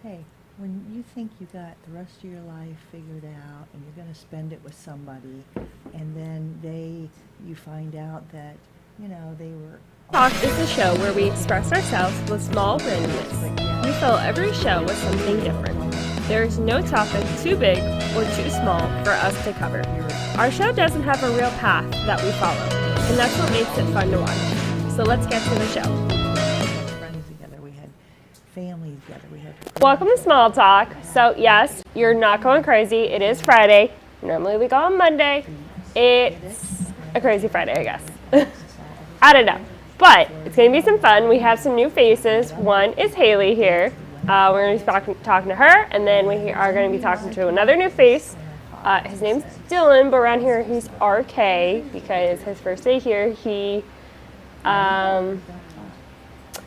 Hey, when you think you got the rest of your life figured out and you're going to spend it with somebody, and then you find out that, they were Talk is the show where we express ourselves with small randomness. We fill every show with something different. There is no topic too big or too small for us to cover. Our show doesn't have a real path that we follow, and that's what makes it fun to watch. So let's get to the show. we had friends together, we had families together, we had. Welcome to Small Talk. So yes, you're not going crazy. It is Friday. Normally we go on Monday. It's a crazy Friday, I guess. I don't know. But it's going to be some fun. We have some new faces. One is Haley here. We're going to be talking to her, and then we are going to be talking to another new face. His name's Dylan, but around here he's RK because his first day here, he,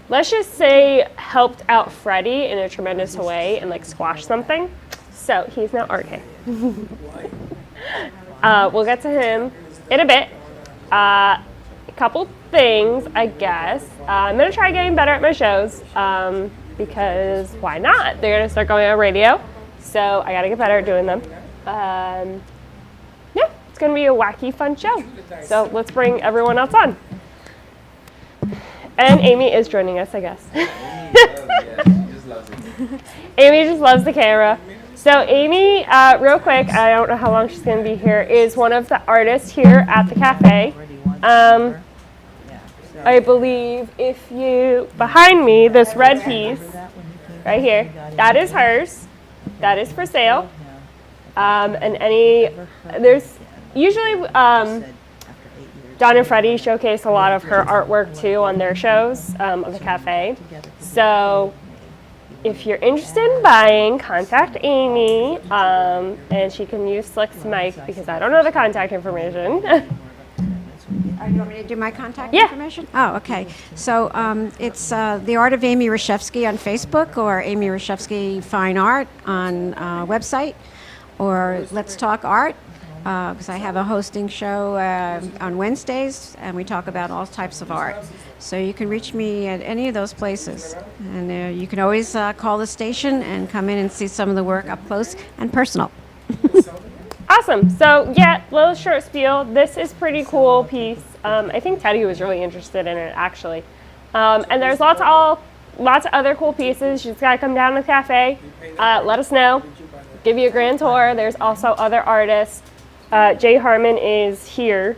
let's just say, helped out Freddie in a tremendous way and like squashed something. So he's now RK. We'll get to him in a bit. A couple things, I guess. I'm going to try getting better at my shows because why not? They're going to start going on radio, so I got to get better at doing them. Yeah, it's going to be a wacky, fun show. So let's bring everyone else on. And Amy is joining us, I guess. Amy just loves the camera. So Amy, real quick, I don't know how long she's going to be here, is one of the artists here at the cafe. I believe if you, behind me, this red piece, right here, that is hers. That is for sale. There's usually, Don and Freddie showcase a lot of her artwork too on their shows of the cafe. So if you're interested in buying, contact Amy, and she can use Slick's mic because I don't know the contact information. You want me to do my contact information? Oh, okay. So it's The Art of Amy Reshevsky on Facebook, or Amy Reshevsky Fine Art on website, or Let's Talk Art, because I have a hosting show on Wednesdays, and we talk about all types of art. So you can reach me at any of those places. And you can always call the station and come in and see some of the work up close and personal. Awesome. So yeah, little short spiel. This is pretty cool piece. I think Teddy was really interested in it actually. And there's lots of other cool pieces. You just gotta come down to the cafe. Let us know. Give you a grand tour. There's also other artists. Jay Harmon is here.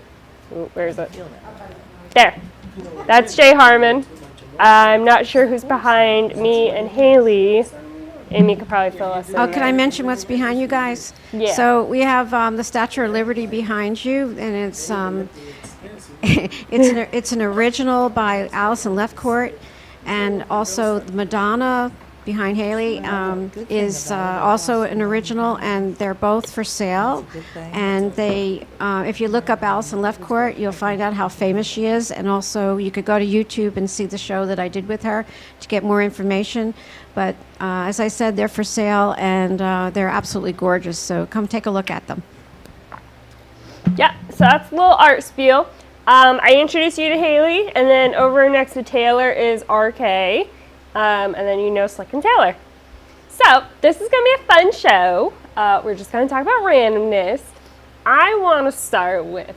Ooh, where is it? There. That's Jay Harmon. I'm not sure who's behind me and Haley. Amy could probably fill us in. Oh, can I mention what's behind you guys? Yeah. So we have the Statue of Liberty behind you, and it's it's an original by Alison Lefcourt, and also the Madonna behind Haley is also an original, and they're both for sale. And they, if you look up Alison Lefcourt, you'll find out how famous she is, and also you could go to YouTube and see the show that I did with her to get more information. But as I said, they're for sale, and they're absolutely gorgeous, so come take a look at them. Yeah, so that's a little art spiel. I introduced you to Haley, and then over next to Taylor is RK. And then Slick and Taylor. So this is going to be a fun show. We're just going to talk about randomness. I want to start with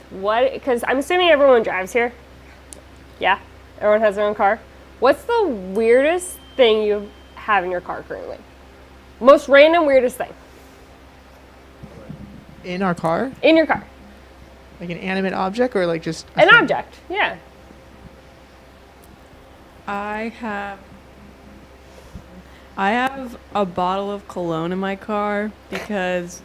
because I'm assuming everyone drives here. Yeah? Everyone has their own car. What's the weirdest thing you have in your car currently? Most random, weirdest thing. In our car? In your car. Like an animate object or like just an object, yeah. I have a bottle of cologne in my car because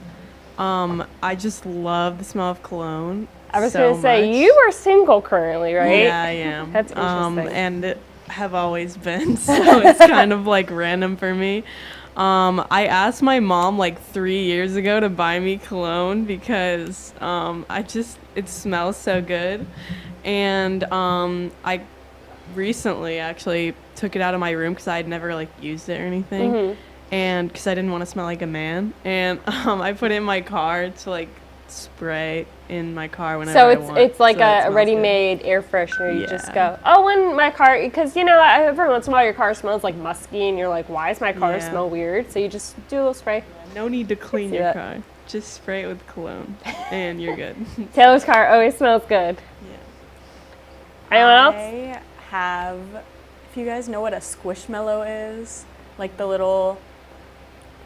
I just love the smell of cologne. I was going to say, you are single currently, right? Yeah, I am. That's interesting. And have always been, so it's kind of like random for me. I asked my mom like 3 years ago to buy me cologne because it smells so good. And I recently actually took it out of my room because I had never like used it or anything. Mm-hmm. And because I didn't want to smell like a man. And I put it in my car to like spray in my car whenever So I want. it's like so it a smells ready-made air freshener. You just Yeah. go, oh, when my car, because you know every once in a while your car smells like musky, and you're like, why does my car Yeah. smell weird? So you just do a little spray. good. No need to clean see your that. car. Just spray it with cologne, and you're good. Taylor's car always smells good. Anyone else? I have, if you guys know what a squishmallow is, like the little,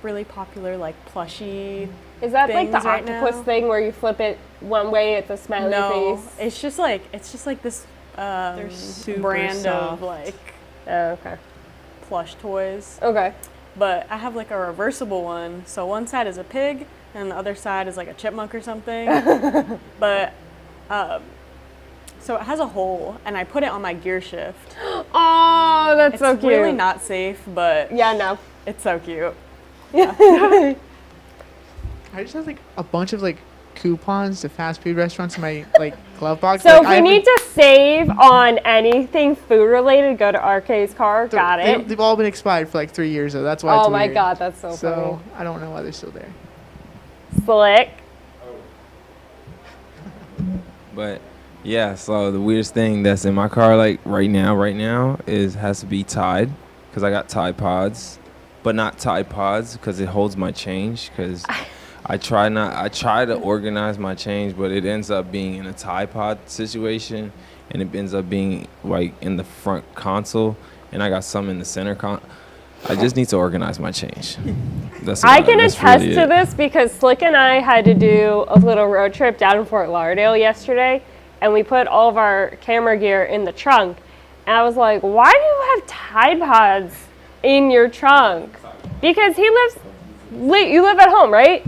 really popular like plushy. Is that like the things right octopus now. thing where you flip it one way, it's a smiley No, face? it's just like this They're super brand soft. of like Oh, okay. plush toys. Okay. But I have like a reversible one. So one side is a pig and the other side is like a chipmunk or something. But so it has a hole and I put it on my gear shift. Oh, that's It's so cute. really not safe, but Yeah, no. it's so cute. I just have like a bunch of like coupons to fast food restaurants in my like glove box. So like, if I you haven't- need to save on anything food related, go to RK's car. Got it. They've all been expired for like 3 years though. That's why. Oh it's my weird. god, that's so So I don't know why they're still there. funny. Slick. But yeah, so the weirdest thing that's in my car like right now is has to be Tide, because I got Tide Pods, but not Tide Pods because it holds my change. Because I try to organize my change, but it ends up being in a Tide Pod situation, and it ends up being like in the front console, and I got some in the center I just need to organize my change. I can attest to this because Slick and I had to do a little road trip down in Fort Lauderdale yesterday, and we put all of our camera gear in the trunk. And I was like, why do you have Tide Pods in your trunk? Because you live at home, right?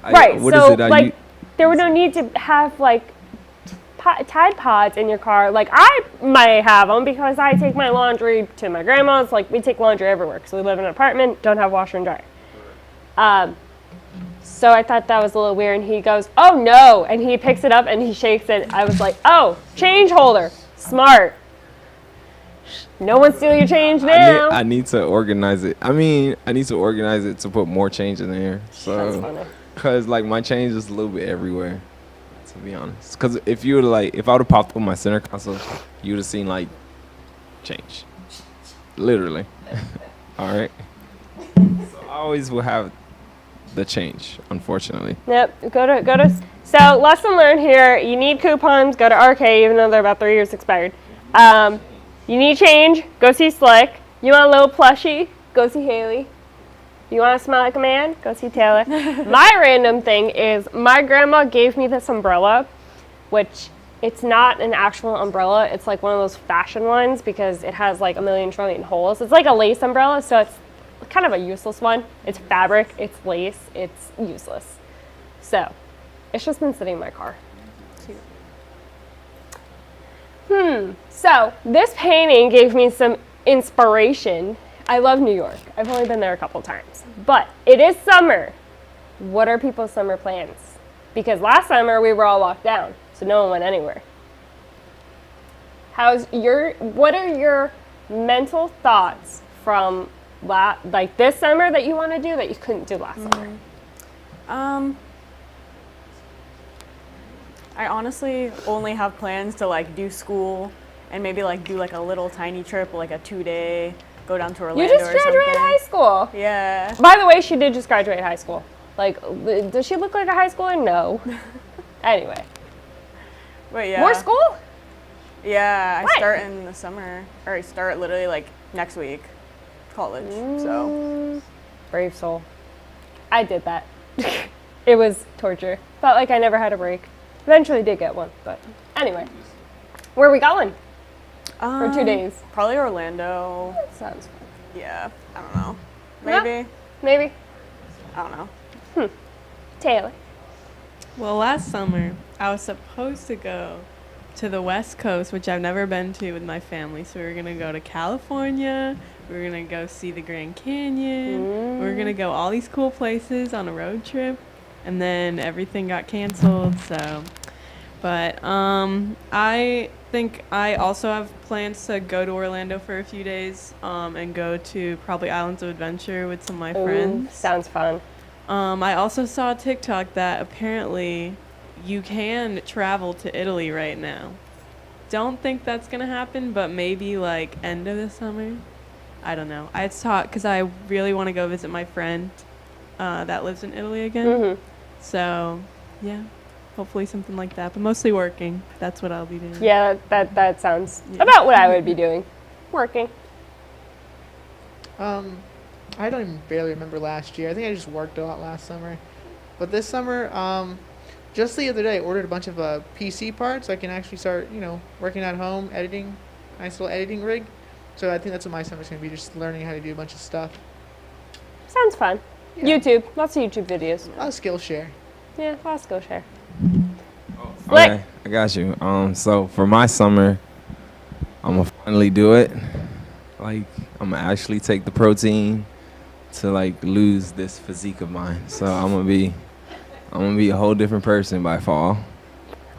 Right. What So is it? like, there would no need to have like Tide Pods in your car. Like I might have them because I take my laundry to my grandma's. Like we take laundry everywhere because we live in an apartment, don't have washer and dryer. So I thought that was a little weird, and he goes, "Oh no!" and he picks it up and he shakes it. I was like, "Oh, change holder, smart. No one steal your change now." I need to organize it. I mean, I need to organize it to put more change in there. That's So, funny. cause like my change is a little bit everywhere, to be honest. Cause if I would have popped up my center console, you would have seen like change, literally. All right. So I always will have the change, unfortunately. Yep. Go to. So lesson learned here. You need coupons. Go to RK, even though they're about 3 years expired. You need change. Go see Slick. You want a little plushie? Go see Haley. You want to smell like a man? Go see Taylor. My random thing is my grandma gave me this umbrella, which it's not an actual umbrella. It's like one of those fashion ones because it has like a million trillion holes. It's like a lace umbrella, so it's kind of a useless one. It's fabric, it's lace, it's useless. So it's just been sitting in my car. So this painting gave me some inspiration. I love New York. I've only been there a couple times, but it is summer. What are people's summer plans? Because last summer we were all locked down, so no one went anywhere. What are your mental thoughts from like this summer that you want to do that you couldn't do last summer? I honestly only have plans to like do school and maybe like do like a little tiny trip, like a 2-day, go down to Orlando You just or graduated something. high school. Yeah. By the way, she did just graduate high school. Like, does she look like a high schooler? No. Anyway. But yeah. More school? Yeah, I What? start in the summer, or I start literally like next week, college. So Brave soul. I did that. It was torture. Felt like I never had a break. Eventually did get one, but anyway. Where are we going for 2 days? probably Orlando. That sounds fun. Yeah, I don't know. Yeah. Maybe. Maybe. I don't know. Taylor. Well, last summer, I was supposed to go to the West Coast, which I've never been to with my family. So we were going to go to California. We were going to go see the Grand Canyon. We were going to go all these cool places on a road trip. And then everything got canceled. So, but I think I also have plans to go to Orlando for a few days and go to probably Islands of Adventure with some of my friends. Sounds fun. I also saw a TikTok that apparently you can travel to Italy right now. Don't think that's gonna happen, but maybe like end of the summer. I don't know. It's hot because I really want to go visit my friend that lives in Italy again. Mm-hmm. So, yeah, hopefully something like that. But mostly working. That's what I'll be doing. Yeah, that sounds Yeah. about what I would be doing. Working. I don't even barely remember last year. I think I just worked a lot last summer. But this summer, just the other day, I ordered a bunch of PC parts. So I can actually start, working at home, editing, nice little editing rig. So I think that's what my summer's going to be, just learning how to do a bunch of stuff. Sounds fun. Yeah. YouTube. Lots of YouTube videos. I'll Skillshare. Yeah, let's go share. Okay, I got you. So for my summer, I'm gonna finally do it. Like, I'm gonna actually take the protein to like lose this physique of mine. So I'm gonna be a whole different person by fall.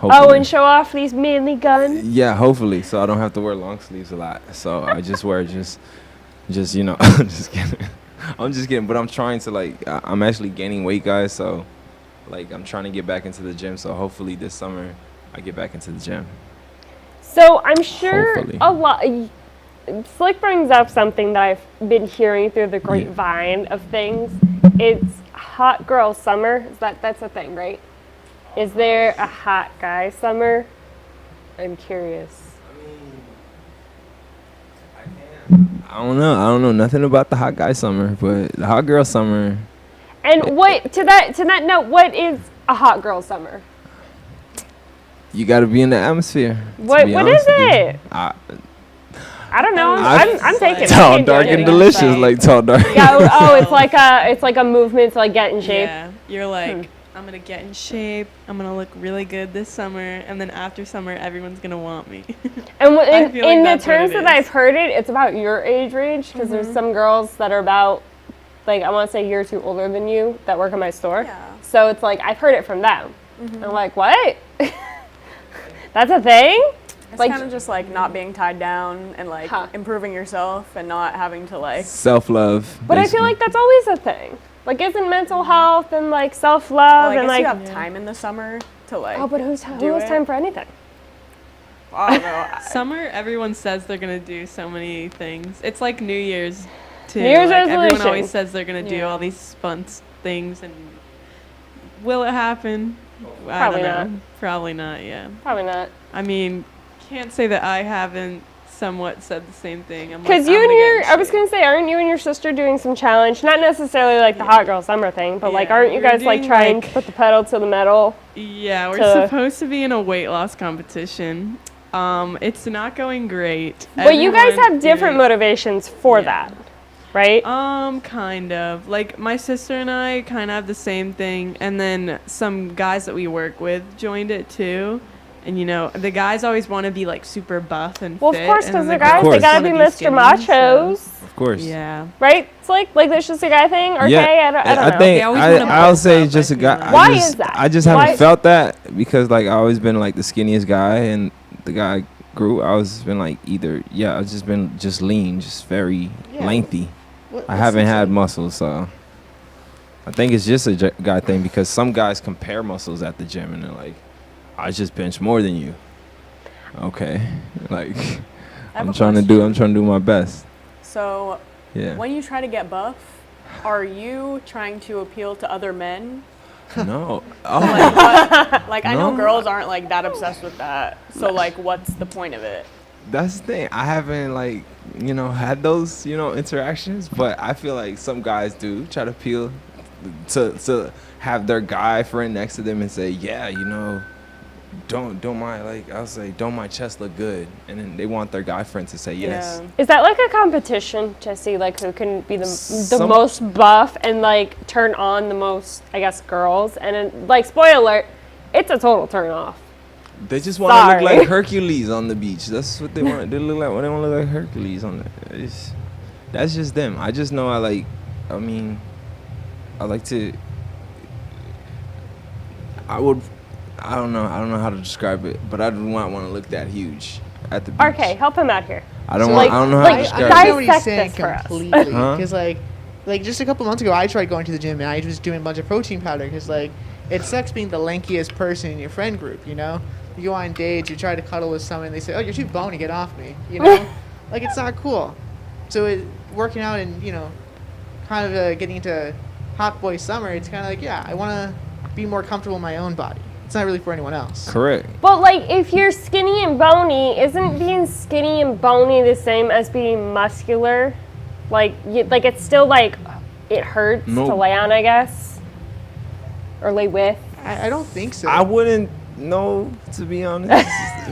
Oh, Hopefully. and show off these manly guns. Yeah, hopefully. So I don't have to wear long sleeves a lot. So I just wear just just kidding. I'm just kidding. But I'm trying to I'm actually gaining weight, guys. So like I'm trying to get back into the gym. So hopefully this summer I get back into the gym. So I'm sure Hopefully. a lot. Slick brings up something that I've been hearing through the grapevine of things. It's hot girl summer. That's a thing, right? Is there a hot guy summer? I'm curious. I don't know. I don't know nothing about the hot guy summer, but the hot girl summer. And what to that note, what is a hot girl summer? You got to be in the atmosphere. What is it? I don't know. I'm taking it. Tall, Can't do dark, and anything. delicious, like tall, dark. Yeah. It's like a movement to like get in shape. Yeah, you're like, I'm gonna get in shape. I'm gonna look really good this summer, and then after summer, everyone's gonna want me. And I feel like in the that's what terms it that is. I've heard it, it's about your age range because there's some girls that are about, like I want to say a year or two older than you that work in my store. Yeah. So it's like I've heard it from them. I'm like, what? That's a thing? It's Like- kind of just like not being tied down and like Huh. improving yourself and not having to like. Self-love. But I feel basically. like that's always a thing. Like, isn't mental health and like Well, self-love I and guess like. you have time in the summer to like. Oh, but who do has it. time for anything? I don't know. Summer, everyone says they're gonna do so many things. It's like New Year's, too. New Year's like, everyone resolution. always says they're gonna do Yeah. all these fun things, and will it happen? I Probably don't know. Probably not. Yeah. Probably not. I mean, can't say that I haven't somewhat said the same thing. I'm Because like, you I'm and gonna get your, in I was shape. gonna say, aren't you and your sister doing some challenge? Not necessarily like the hot girl summer thing, but like, Yeah, aren't you we're guys like doing, trying like- to put the pedal to the metal? Yeah, we're to- supposed to be in a weight loss competition. It's not going great. But you guys Everyone have different is- motivations for Yeah. that, right? Kind of. Like, my sister and I kind of have the same thing, and then some guys that we work with joined it too. And, the guys always want to be, like, super buff and Well, fit. of course, and because then the girls guys, they course. gotta wanna be Mr. skinny, Machos, Of course. Yeah. right? It's like that's just a guy thing, or Yeah, okay? I don't know. I think They always wanna I'll bust say up, just I a guy. feel like. Why is that? I just Why- haven't felt that because like I always been like the skinniest guy, and the guy I grew. I always been like I've just been just lean, just very Yeah. lengthy. I haven't had muscles, so I think it's just a guy thing because some guys compare muscles at the gym and they're like, I just bench more than you. Okay, like I have I'm a trying to do my best. So Yeah. when you try to get buff, are you trying to appeal to other men? No. Oh. Like, what, like I know No. girls aren't like that obsessed with that. So like, what's the point of it? That's the thing. I haven't had those interactions, but I feel like some guys do try to appeal to have their guy friend next to them and say, yeah, don't my chest look good, and then they want their guy friend to say yes. Yeah. Is that like a competition to see like who can be the Some- most buff and like turn on the most, I guess, girls? And then, like, spoiler alert, it's a total turn off. They just want to look Sorry. like Hercules on the beach. That's what they want. They look like they want to look like Hercules on the. That's just them. I just know I like to. I don't know how to describe it, but I do not want to look that huge at the beach. RK, help him out here. I don't So, want. like- I don't know how like, to I describe guys- it. know what he's Dissect saying this for us. completely. Huh? Because like just a couple months ago, I tried going to the gym and I was doing a bunch of protein powder because like it sucks being the lankiest person in your friend group, you know? You go on dates, you try to cuddle with someone, they say, oh, you're too bony, get off me, you know? Like, it's not cool. So working out and, you know, kind of getting into hot boy summer, it's kind of like, yeah, I want to be more comfortable in my own body. It's not really for anyone else. Correct. But like, if you're skinny and bony, isn't being skinny and bony the same as being muscular? Like, like it's still like it hurts to lay on, I guess, or lay with. I don't think so. I wouldn't know, to be honest,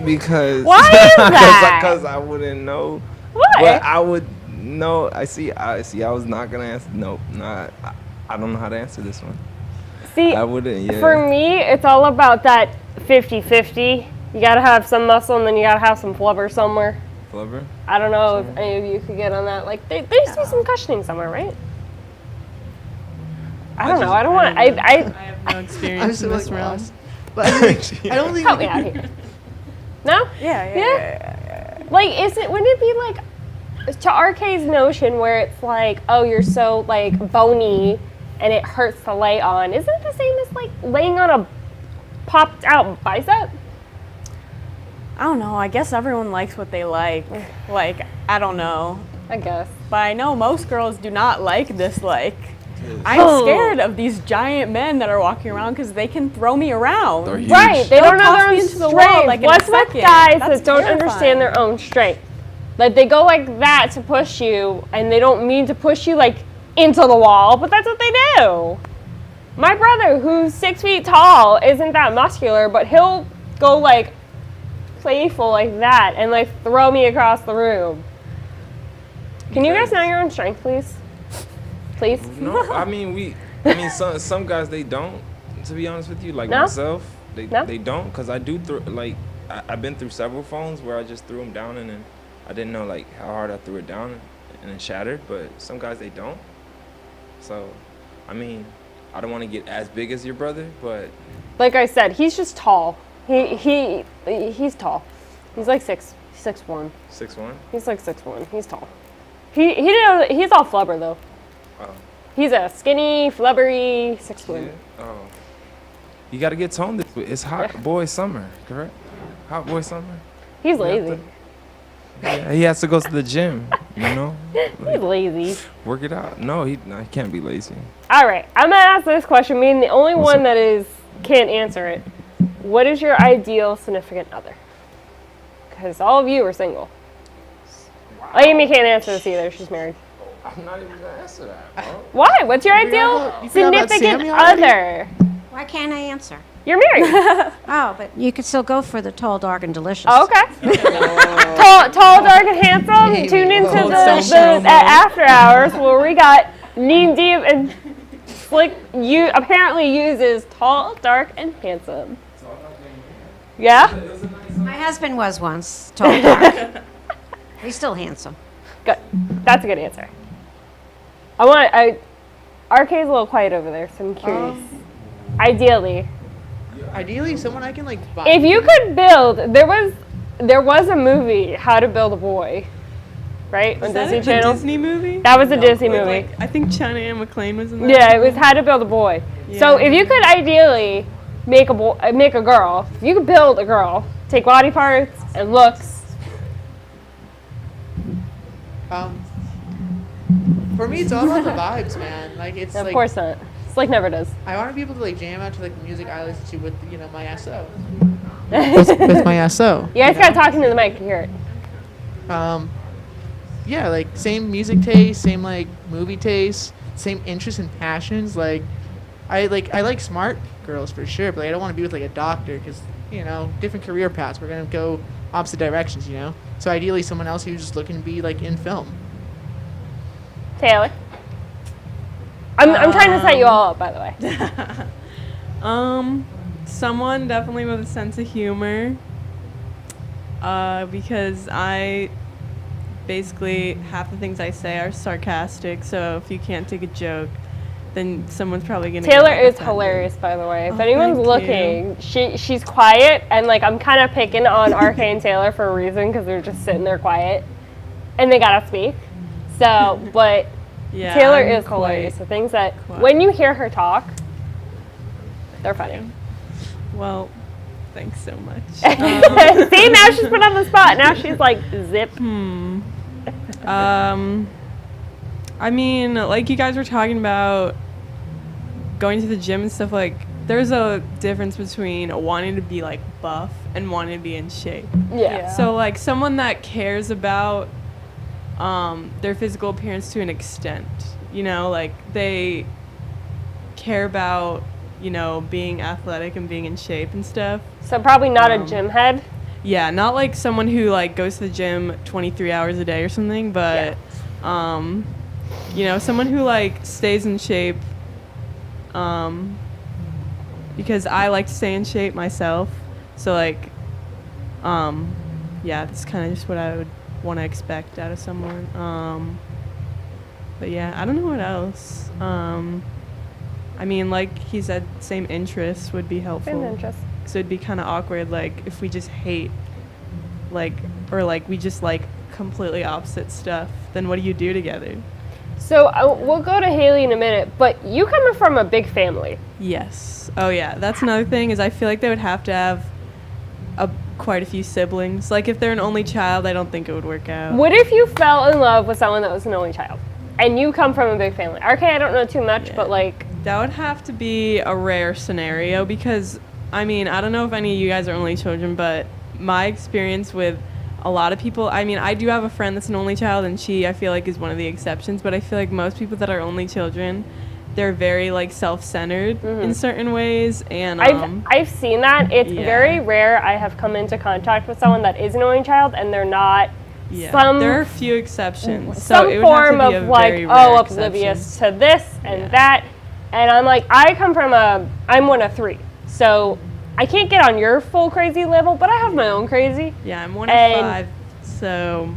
because Why is that? Because I wouldn't know. What? But I would know. I see. I was not gonna answer. Nope. Not. I don't know how to answer this one. See, I wouldn't. Yeah. for me, it's all about that 50-50. You gotta have some muscle, and then you gotta have some flubber somewhere. Flubber? I don't know if any of you could get on that. Like, there used to be some cushioning somewhere, right? I don't know. I don't want. I have no I'm experience so in this like realm. lost. But I don't think. Help me out here. No? Yeah. Like, wouldn't it be like, to RK's notion where it's like, oh, you're so like bony and it hurts to lay on, isn't it the same as like laying on a popped out bicep? I don't know. I guess everyone likes what they like. Like, I don't know. I guess. But I know most girls do not like this, like. I'm scared of these giant men that are walking around because they can throw me around. They're huge. Right, they don't know toss their own me into the wall, strength. like, in a What's with second? guys That's that don't terrifying. understand their own strength? Like, they go like that to push you, and they don't mean to push you like into the wall, but that's what they do. My brother, who's 6 feet tall, isn't that muscular, but he'll go like playful like that and like throw me across the room. Can you guys know your own strength, please? Please? No, I mean some guys they don't. To be honest with you, like No? myself, they No? don't, because I do I've been through several phones where I just threw them down and then I didn't know like how hard I threw it down and it shattered. But some guys they don't. So, I mean, I don't want to get as big as your brother, but Like I said, he's just tall. He's tall. He's like 6'1". 6'1". He's like 6'1". He's tall. He's all flubber though. Oh. He's a skinny, flubbery 6'1". Yeah. Oh. You got to get toned. It's hot boy summer, correct? Hot boy summer. He's You have lazy. to- Yeah, he has to go to the gym, you know? He's lazy. Work it out. No, he can't be lazy. All right, I'm gonna ask this question. Being the only What's one up? that can't answer it. What is your ideal significant other? Because all of you are single. Amy can't answer this either. She's married. I'm not even going to answer that, bro. Why? What's your You forgot ideal about significant Sammy already? other? Why can't I answer? You're married. Oh, but you could still go for the tall, dark, and delicious. Oh, okay. tall, dark, and handsome. Tune into Cold the stone at after hours where we got knee deep and Slick. You apparently uses tall, dark, and handsome. Yeah. My husband was once tall, dark. He's still handsome. Good. That's a good answer. RK's a little quiet over there, so I'm curious. Ideally, someone I can like buy. If you could build, there was a movie, How to Build a Boy, right, on Is that Disney a Channel. Disney movie? That was a Disney movie. Like, I think China Ann McClain was in that. Yeah, it was How to Build a Boy. So Yeah. if you could ideally make a girl, if you could build a girl, take body parts and looks. For me, it's all about the vibes, man. Like it's Of like course not. Slick never does. I want people to like jam out to like the music I listen to with my SO. with my SO. You guys gotta talk into the mic to hear it. Yeah, like same music taste, same like movie taste, same interests and passions. Like I like smart girls for sure, but like, I don't want to be with like a doctor because different career paths. We're gonna go opposite directions, So ideally, someone else who's just looking to be like in film. Taylor. I'm trying to set you all up, by the way. Someone definitely with a sense of humor. Because I basically half the things I say are sarcastic, so if you can't take a joke, then someone's probably gonna. Taylor get is offended. hilarious, by the way. If Oh, anyone's thank looking, she's quiet, and like I'm kind of picking on RK and Taylor for a reason because they're just sitting there quiet, and they gotta speak. So, but Yeah, Taylor I'm is hilarious. quite The things that quiet. when you hear her talk, They're funny. Well, thanks so much. See, now she's put on the spot. Now she's like, zip. I mean, like you guys were talking about going to the gym and stuff, like there's a difference between wanting to be like buff and wanting to be in shape. Yeah. So like someone that cares about their physical appearance to an extent, you know, like they care about, you know, being athletic and being in shape and stuff. So probably not a gym head. Yeah, not like someone who like goes to the gym 23 hours a day or something, but you know, someone who like stays in shape, because I like to stay in shape myself. So like, yeah, that's kind of just what I would want to expect out of someone. But yeah, I don't know what else. I mean, like he said, same interests would be helpful. Same interests. So it'd be kind of awkward, like if we just hate, like, or like we just like completely opposite stuff. Then what do you do together? So we'll go to Haley in a minute, but you coming from a big family. Yes. Oh yeah, that's another thing is I feel like they would have to have quite a few siblings. Like if they're an only child, I don't think it would work out. What if you fell in love with someone that was an only child, and you come from a big family? Okay, I don't know too much, but like that would have to be a rare scenario because I mean I don't know if any of you guys are only children, but my experience with a lot of people, I mean, I do have a friend that's an only child, and she, I feel like, is one of the exceptions, but I feel like most people that are only children, they're very, like, self-centered in certain ways, and, I've seen that. It's very rare I have come into contact with someone that is an only child, and they're not there are a few exceptions. Some so it would form have to be of, a like, very rare oblivious to this and that, and I'm like, I'm one of 3, so I can't get on your full crazy level, but I have my own crazy. Yeah, I'm one of 5, so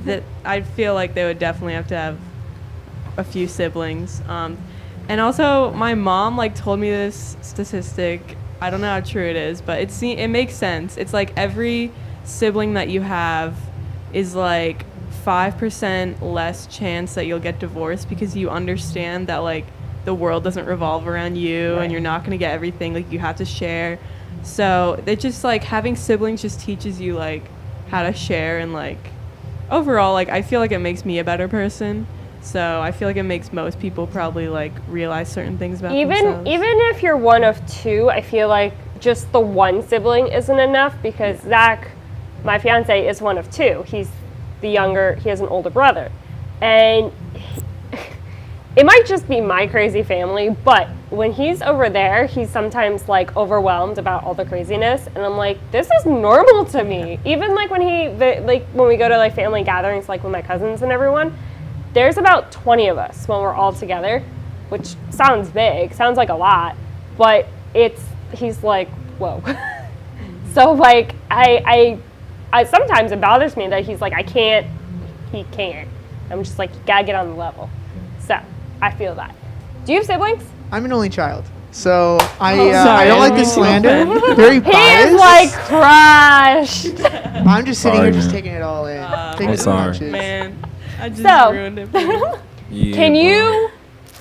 that I feel like they would definitely have to have a few siblings. And also, my mom like told me this statistic. I don't know how true it is, but it makes sense. It's like every sibling that you have is like 5% less chance that you'll get divorced because you understand that like the world doesn't revolve around you and you're not going to get everything. Like you have to share. So it just like having siblings just teaches you like how to share and like overall like I feel like it makes me a better person. So I feel like it makes most people probably like realize certain things about themselves. Even if you're one of 2, I feel like just the one sibling isn't enough because Zach, my fiance, is one of 2. He's the younger, he has an older brother. And it might just be my crazy family, but when he's over there, he's sometimes like overwhelmed about all the craziness, and I'm like, this is normal to me. Even like when when we go to like family gatherings, like with my cousins and everyone, there's about 20 of us when we're all together, which sounds big, sounds like a lot, but he's like, whoa. So like I sometimes it bothers me that he's like, he can't. I'm just like, you gotta get on the level. So I feel that. Do you have siblings? I'm an only child, so I sorry, don't like I the don't slander. mean Very He biased. is like crushed. I'm just sitting Sorry, here, just man. taking it all in. Taking I'm the sorry. punches. Man, I just So- ruined it for you. Yeah, Can bro. you,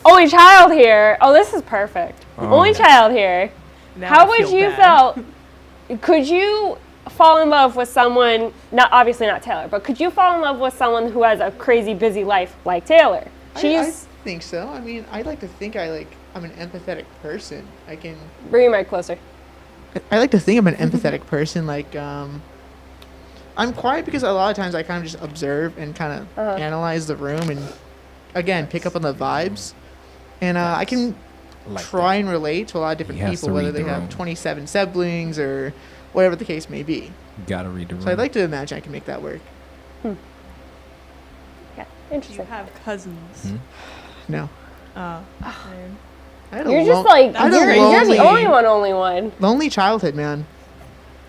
only child here? Oh, this is perfect. Only child here. Now How I would feel you bad. could you fall in love with someone, obviously not Taylor, but could you fall in love with someone who has a crazy busy life like Taylor? I think so. I mean, I like to think I'm an empathetic person. Bring your mic closer. I like to think I'm an empathetic person. Like, I'm quiet because a lot of times I kind of just observe and kind of analyze the room and, again, pick up on the vibes. And I can try and relate to a lot of different He has people, to whether read they the have room. 27 siblings or whatever the case may be. You gotta read the room. So I'd like to imagine I can make that work. Yeah, You interesting. have cousins. No. Man. I had a You're just lon- like, I had a you're the lonely- only one. Lonely childhood, man.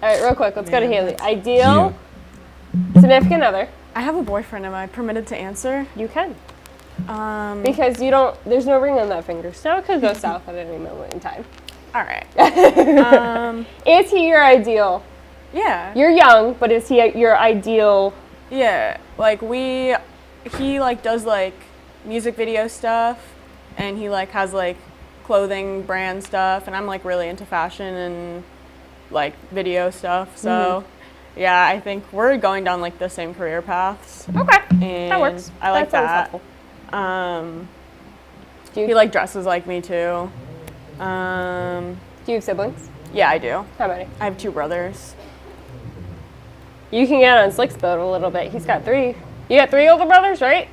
All right, real quick, let's go to Man, Haley. Ideal significant other. I have a boyfriend. Am I permitted to answer? You can. Um, Because there's no ring on that finger, so it could go south at any moment in time. all right. Is he your ideal? Yeah. You're young, but is he your ideal? Yeah. Like he like does like music video stuff, and he like has like clothing brand stuff, and I'm like really into fashion and like video stuff. So yeah, I think we're going down like the same career paths. Okay, And that works. I like sounds that. helpful. He like dresses like me too. Do you have siblings? Yeah, I do. How many? I have 2 brothers. You can get on Slick's boat a little bit. He's got 3. You got 3 older brothers, right?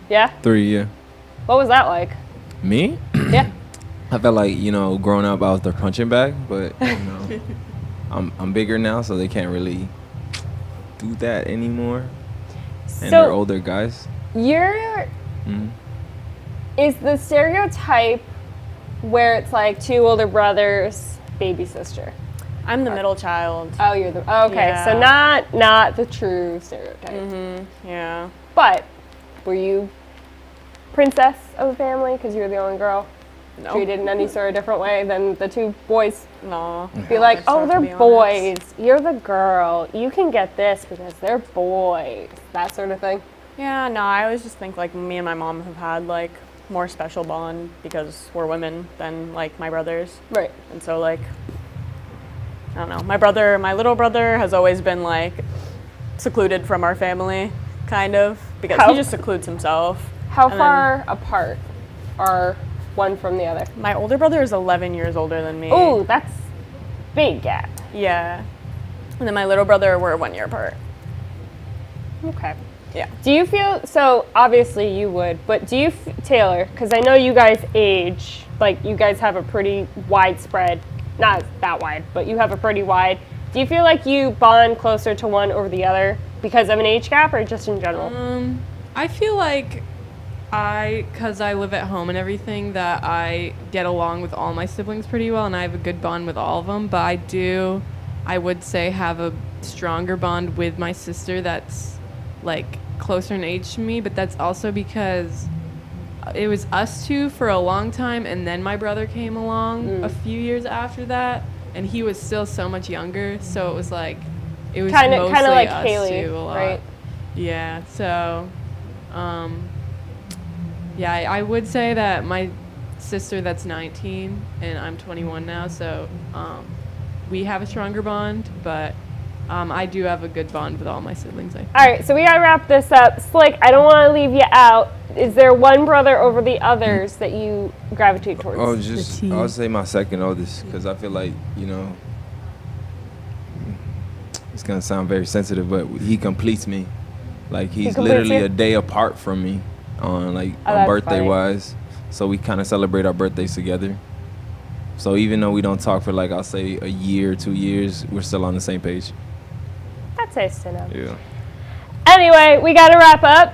Yeah. 3, yeah. What was that like? Me? Yeah. I felt like, growing up, I was their punching bag, but, I'm bigger now, so they can't really do that anymore. And they're older guys. You're Mhm. is the stereotype where it's like 2 older brothers, baby sister. I'm the middle child. Oh, you're the okay. So Yeah. not the true stereotype. Yeah. But were you princess of the family because you were the only girl? No. Treated in any sort of different way than the 2 boys? No. Be like, think so, oh, to they're be honest. boys. You're the girl. You can get this because they're boys. That sort of thing. Yeah, no, I always just think like me and my mom have had like more special bond because we're women than like my brothers. Right. And so like, I don't know, my little brother has always been like secluded from our family, kind of, because How- he just secludes himself. How And then far apart are one from the other? My older brother is 11 years older than me. Oh, that's big gap. Yeah. And then my little brother, we're 1 year apart. Okay. Yeah. Do you feel, so obviously you would, but do you, Taylor, because I know you guys age, like you guys have a pretty widespread, not that wide, but you have a pretty wide. Do you feel like you bond closer to one over the other because of an age gap or just in general? I feel like because I live at home and everything, that I get along with all my siblings pretty well, and I have a good bond with all of them. But I would say, have a stronger bond with my sister that's like closer in age to me. But that's also because it was us 2 for a long time, and then my brother came along a few years after that, and he was still so much younger. So it was like, it was Kind mostly of like us Haley, 2 a lot. right? Yeah. So, yeah, I would say that my sister that's 19 and I'm 21 now, so we have a stronger bond, but I do have a good bond with all my siblings. I think. All right, so we gotta wrap this up. Slick, I don't want to leave you out. Is there one brother over the others that you gravitate towards? Oh, just I'll say my second oldest because I feel like it's gonna sound very sensitive, but he completes me. Like he's completes literally you? a day apart from me on that's birthday funny. wise. So we kind of celebrate our birthdays together. So even though we don't talk for like I'll say a year, 2 years, we're still on the same page. That's nice to know. Yeah. Anyway, we got to wrap up.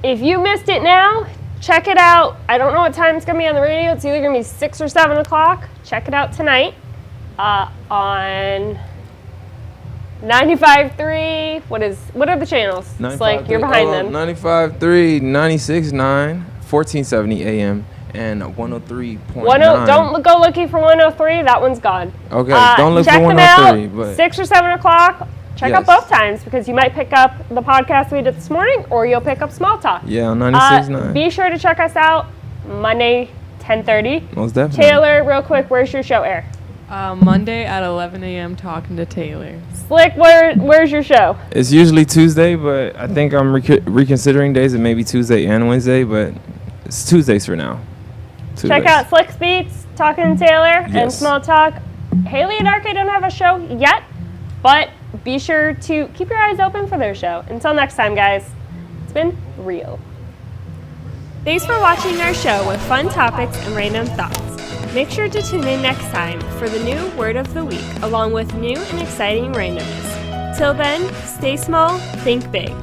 If you missed it now, check it out. I don't know what time it's going to be on the radio. It's either going to be 6 or 7 o'clock. Check it out tonight on 95.3. What are the channels? It's like you're behind them. 95.3, 96.9, 1470 AM, and 103.9. Don't go looking for 103. That one's gone. Okay, don't look check for them 103. out, But 6 or 7 o'clock. Check out Yes. both times because you might pick up the podcast we did this morning or you'll pick up Small Talk. yeah, on 96.9. Be sure to check us out Monday, 10:30. Most definitely. Taylor, real quick, where's your show air? Monday at 11 a.m. talking to Taylor. Slick, where's your show? It's usually Tuesday, but I think I'm reconsidering days. It may be Tuesday and Wednesday, but it's Tuesdays for now. Check out Slick's Beats, Talking to Taylor, and Yes. Small Talk. Haley and Arcade don't have a show yet, but be sure to keep your eyes open for their show. Until next time, guys, it's been real. Thanks for watching our show with fun topics and random thoughts. Make sure to tune in next time for the new Word of the Week, along with new and exciting randomness. Till then, stay small, think big.